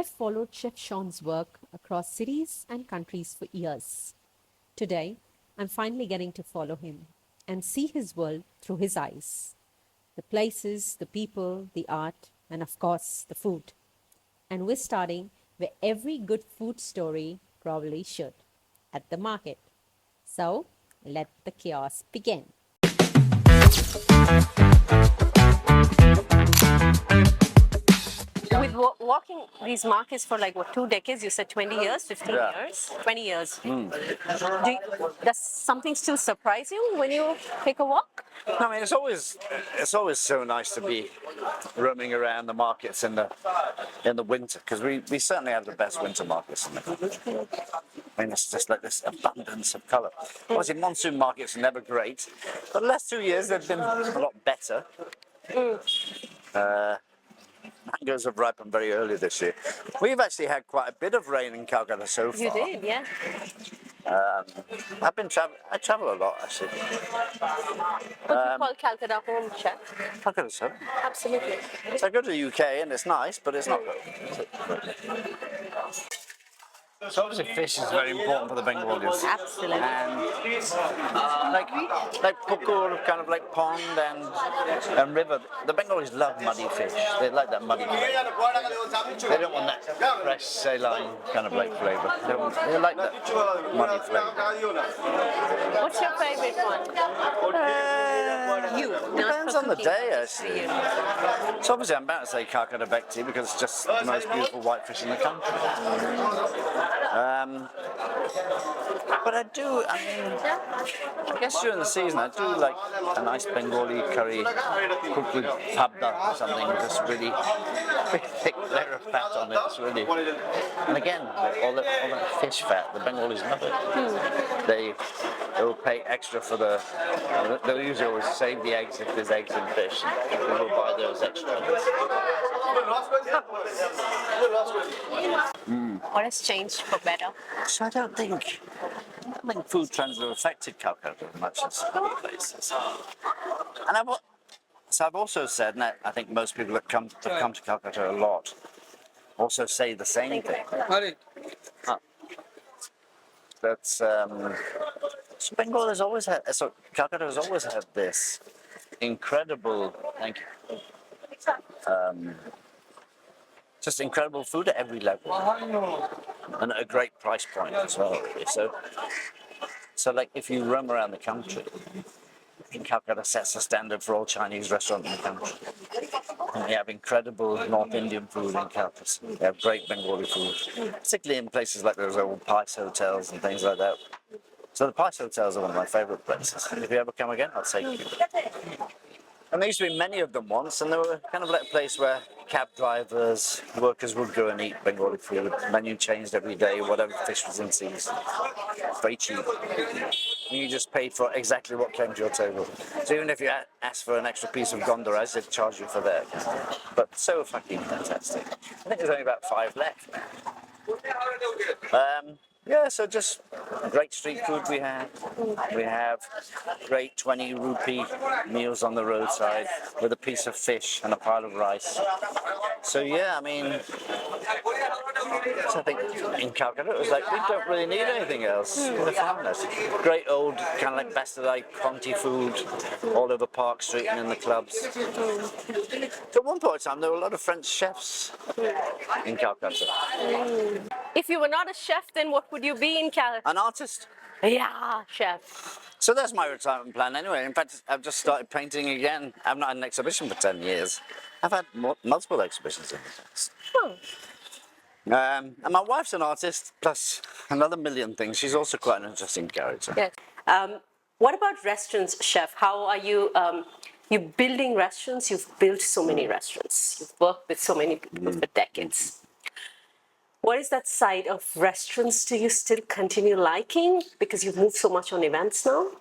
I've followed Chef Shaun's work across cities and countries for years. Today, I'm finally getting to follow him and see his world through his eyes. The places, the people, the art, and of course, the food. And we're starting where every good food story probably should, at the market. So, let the chaos begin. With walking these markets for like what, 2 decades? You said 20 years, 15 Yeah. years, 20 years. Does something still surprise you when you take a walk? I mean, it's always so nice to be roaming around the markets in the winter, because we certainly have the best winter markets in the country. I mean, it's just like this abundance of colour. Obviously, monsoon markets are never great, but the last 2 years they've been a lot better. Mangoes have ripened very early this year. We've actually had quite a bit of rain in Calcutta so far. You did, yeah. I travel a lot actually. What you call Calcutta home, Chef? Calcutta's home. Absolutely. So I go to the UK and it's nice, but it's not good. So obviously fish is very important for the Bengalis. Absolutely. And like Pukur, kind of like pond and river, the Bengalis love muddy fish. They like that muddy flavour. They don't want that fresh saline kind of like flavour. They like that muddy flavour. What's your favorite one? Depends on the day, actually. So obviously I'm about to say Calcutta Bekti because it's just the most beautiful white fish in the country. But I guess during the season I do like a nice Bengali curry cooked with pabda or something, just really thick layer of fat on it. It's really, and again, all that fish fat, the Bengalis love it. They will pay extra for they'll usually always save the eggs if there's eggs in fish. They will buy those extra. What has changed for better? So I don't think food trends have affected Calcutta as much as other places. And I've also said, and I think most people that have come to Calcutta a lot also say the same thing. That's so Bengal has always had. So Calcutta has always had this incredible. Thank you. Just incredible food at every level, and at a great price point as well. Really. So like if you roam around the country, Calcutta sets the standard for all Chinese restaurants in the country. And we have incredible North Indian food in Calcutta. We have great Bengali food, particularly in places like those old Pice hotels and things like that. So the Pice hotels are one of my favourite places. If you ever come again, I'll take you. And there used to be many of them once, and they were kind of like a place where cab drivers, workers would go and eat Bengali food. The menu changed every day, whatever fish was in season. Very cheap. And you just paid for exactly what came to your table. So even if you asked for an extra piece of gondoras, they'd charge you for that. But so fucking fantastic. I think there's only about 5 left now. Yeah, so just great street food we have. We have great 20 rupee meals on the roadside with a piece of fish and a pile of rice. So yeah, I mean, so I think in Calcutta it was like, we don't really need anything else. We're foreigners. Great old kind of like bastardized Conti food all over Park Street and in the clubs. So at one point in time there were a lot of French chefs in Calcutta. If you were not a chef, then what would you be in Calcutta? An artist. Yeah, chef. So that's my retirement plan anyway. In fact, I've just started painting again. I've not had an exhibition for 10 years. I've had multiple exhibitions in the past. And my wife's an artist, plus another million things. She's also quite an interesting character. Yes. What about restaurants, chef? How are you? You're building restaurants. You've built so many restaurants. You've worked with so many people for decades. What is that side of restaurants do you still continue liking? Because you've moved so much on events now?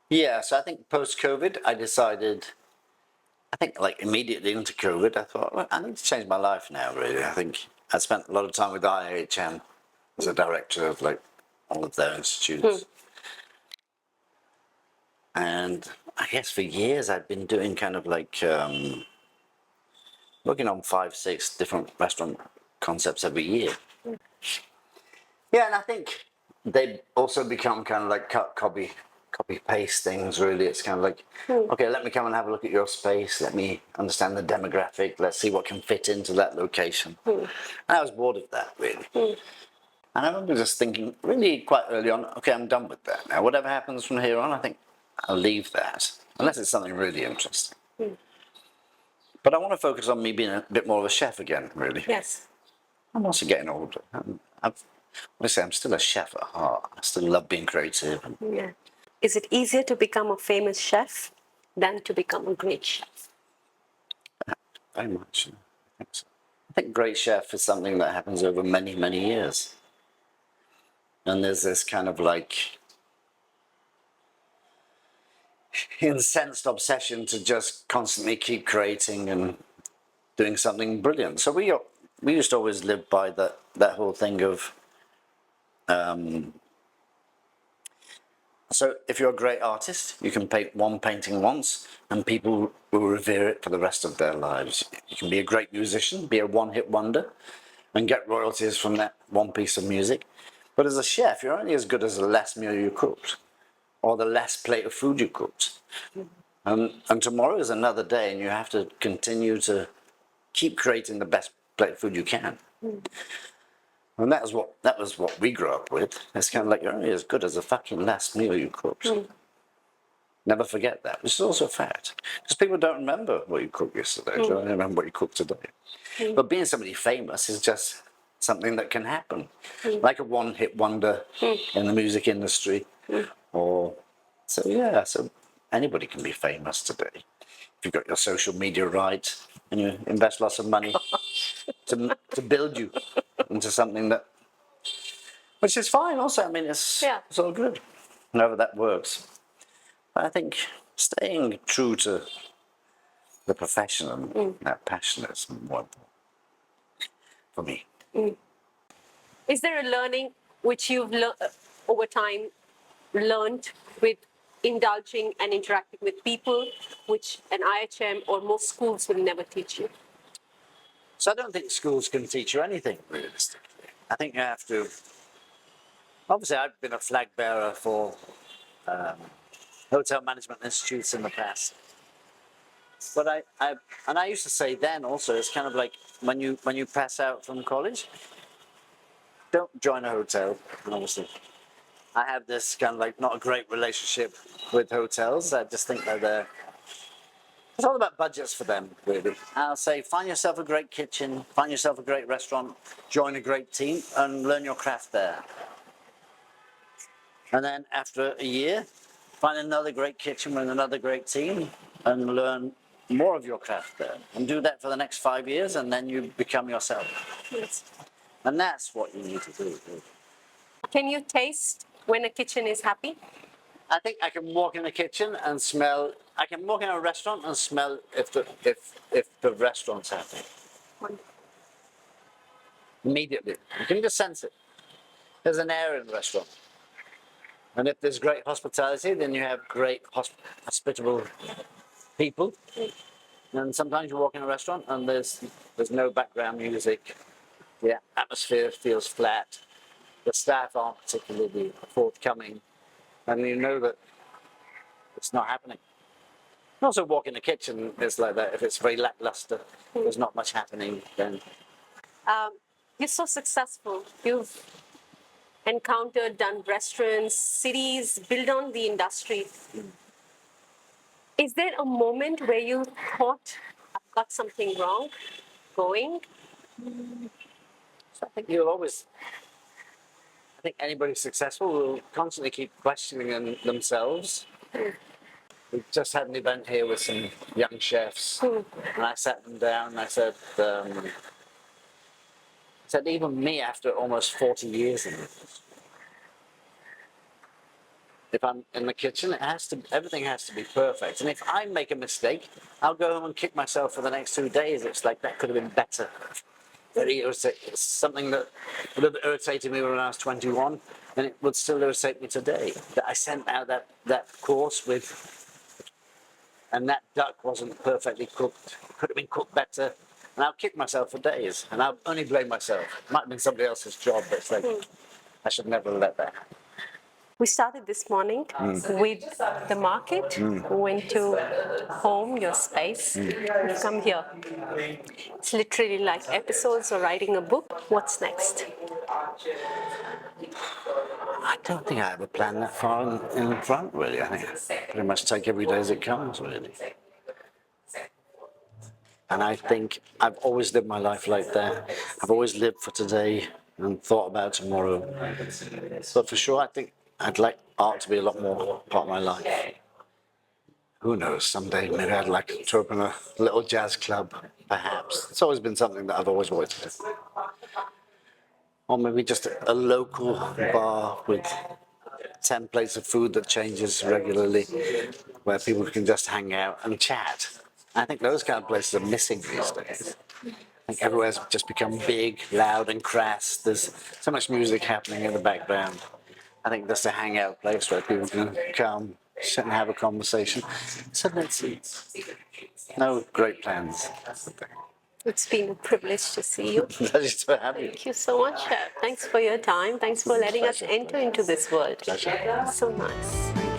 Yeah, so I think post-COVID, I decided, I think like immediately into COVID, I thought, well, I need to change my life now, really. I think I spent a lot of time with IHM as a director of like all of their institutes. And I guess for years I'd been doing kind of like, working on 5, 6 different restaurant concepts every year. Yeah, and I think they also become kind of like copy paste things. Really, it's kind of like, okay, let me come and have a look at your space. Let me understand the demographic. Let's see what can fit into that location. And I was bored of that, really. And I remember just thinking, really quite early on, okay, I'm done with that now. Whatever happens from here on, I think I'll leave that, unless it's something really interesting. But I want to focus on me being a bit more of a chef again, really. Yes. I'm also getting older. Honestly, I'm still a chef at heart. I still love being creative. Yeah. Is it easier to become a famous chef than to become a great chef? Very much. I think so. I think great chef is something that happens over many, many years. And there's this kind of like incensed obsession to just constantly keep creating and doing something brilliant. So we used to always live by that whole thing of so if you're a great artist, you can paint one painting once and people will revere it for the rest of their lives. You can be a great musician, be a one-hit wonder, and get royalties from that one piece of music. But as a chef, you're only as good as the last meal you cooked or the last plate of food you cooked. And tomorrow is another day, and you have to continue to keep creating the best plate of food you can. And that was what we grew up with. It's kind of like you're only as good as the fucking last meal you cooked. Never forget that, which is also a fact. Because people don't remember what you cooked yesterday, they don't remember what you cooked today. But being somebody famous is just something that can happen. Like a one-hit wonder in the music industry. Or so anybody can be famous today. If you've got your social media right and you invest lots of money to build you into something that, which is fine also. I mean, it's all good, however that works. But I think staying true to the profession and that passion is more important for me. Is there a learning which you've over time learned with indulging and interacting with people, which an IHM or most schools will never teach you? So I don't think schools can teach you anything realistically. I think you have to. Obviously, I've been a flag bearer for hotel management institutes in the past. But I used to say then also, it's kind of like when you pass out from college, don't join a hotel. Obviously, I have this kind of like not a great relationship with hotels. I just think that it's all about budgets for them, really. I'll say find yourself a great kitchen, find yourself a great restaurant, join a great team, and learn your craft there. And then after a year, find another great kitchen with another great team and learn more of your craft there. And do that for the next 5 years, and then you become yourself. Yes. And that's what you need to do. Can you taste when a kitchen is happy? I think I can walk in the kitchen and smell. I can walk in a restaurant and smell if the restaurant's happy. Wonderful. Immediately. You can just sense it. There's an air in the restaurant. And if there's great hospitality, then you have great hospitable people. And sometimes you walk in a restaurant and there's no background music. The atmosphere feels flat. The staff aren't particularly forthcoming. And you know that it's not happening. You also walk in the kitchen, it's like that. If it's very lackluster, there's not much happening, then. You're so successful. You've encountered, done restaurants, cities, built on the industry. Is there a moment where you thought, I've got something wrong going? So I think you'll always. I think anybody successful will constantly keep questioning themselves. We just had an event here with some young chefs, and I sat them down and I said, even me after almost 40 years in this, if I'm in the kitchen, everything has to be perfect. And if I make a mistake, I'll go home and kick myself for the next 2 days. It's like that could have been better. It's something that would have irritated me when I was 21, and it would still irritate me today. That I sent out that course with, and that duck wasn't perfectly cooked. It could have been cooked better. And I'll kick myself for days, and I'll only blame myself. It might have been somebody else's job, but it's like, I should never let that happen. We started this morning with the market. We went to home, your space. We come here. It's literally like episodes or writing a book. What's next? I don't think I ever planned that far in front, really. I think I pretty much take every day as it comes, really. And I think I've always lived my life like that. I've always lived for today and thought about tomorrow. But for sure, I think I'd like art to be a lot more part of my life. Who knows, someday maybe I'd like to open a little jazz club, perhaps. It's always been something that I've always wanted to do. Or maybe just a local bar with 10 plates of food that changes regularly, where people can just hang out and chat. I think those kind of places are missing these days. I think everywhere's just become big, loud, and crass. There's so much music happening in the background. I think just a hangout place where people can come, sit and have a conversation. So let's see. No great plans. It's been a privilege to see you. Pleasure to have you. Thank you so much, Chef. Thanks for your time. Thanks for letting us enter into this world. Pleasure. So nice.